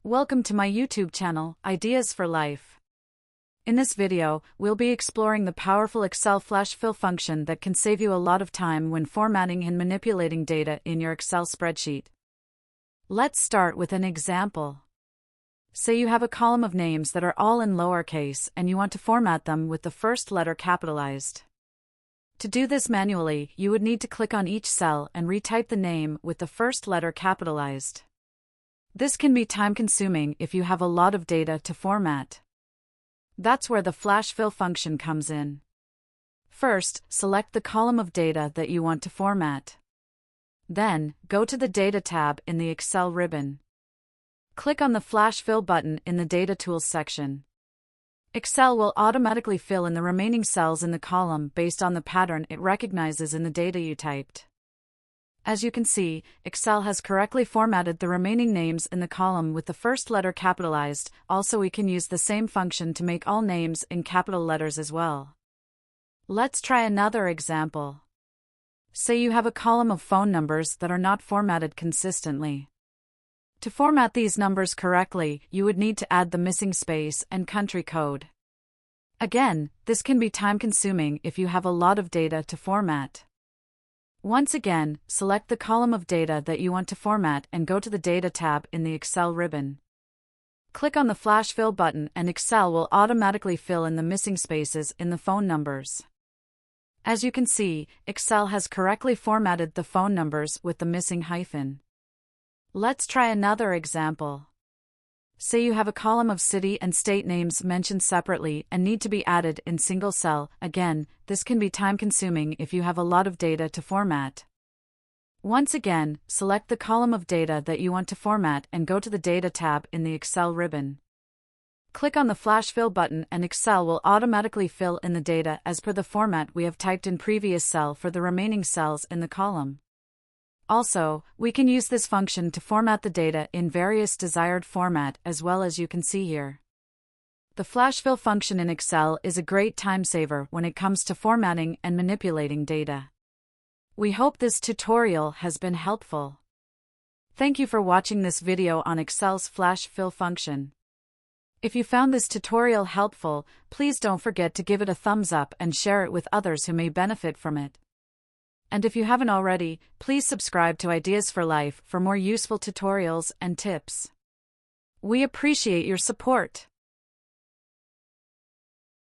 Welcome to my YouTube channel, Ideas for Life. In this video, we'll be exploring the powerful Excel flash fill function that can save you a lot of time when formatting and manipulating data in your Excel spreadsheet. Let's start with an example. Say you have a column of names that are all in lowercase and you want to format them with the first letter capitalized. To do this manually, you would need to click on each cell and retype the name with the first letter capitalized. This can be time-consuming if you have a lot of data to format. That's where the flash fill function comes in. First, select the column of data that you want to format. Then, go to the Data tab in the Excel ribbon. Click on the Flash Fill button in the Data Tools section. Excel will automatically fill in the remaining cells in the column based on the pattern it recognizes in the data you typed. As you can see, Excel has correctly formatted the remaining names in the column with the first letter capitalized. Also, we can use the same function to make all names in capital letters as well. Let's try another example. Say you have a column of phone numbers that are not formatted consistently. To format these numbers correctly, you would need to add the missing space and country code. Again, this can be time-consuming if you have a lot of data to format. Once again, select the column of data that you want to format and go to the Data tab in the Excel ribbon. Click on the Flash Fill button and Excel will automatically fill in the missing spaces in the phone numbers. As you can see, Excel has correctly formatted the phone numbers with the missing hyphen. Let's try another example. Say you have a column of city and state names mentioned separately and need to be added in single cell. Again, this can be time-consuming if you have a lot of data to format. Once again, select the column of data that you want to format and go to the Data tab in the Excel ribbon. Click on the Flash Fill button and Excel will automatically fill in the data as per the format we have typed in previous cell for the remaining cells in the column. Also, we can use this function to format the data in various desired format as well, as you can see here. The flash fill function in Excel is a great time saver when it comes to formatting and manipulating data. We hope this tutorial has been helpful. Thank you for watching this video on Excel's flash fill function. If you found this tutorial helpful, please don't forget to give it a thumbs up and share it with others who may benefit from it. And if you haven't already, please subscribe to Ideas for Life for more useful tutorials and tips. We appreciate your support.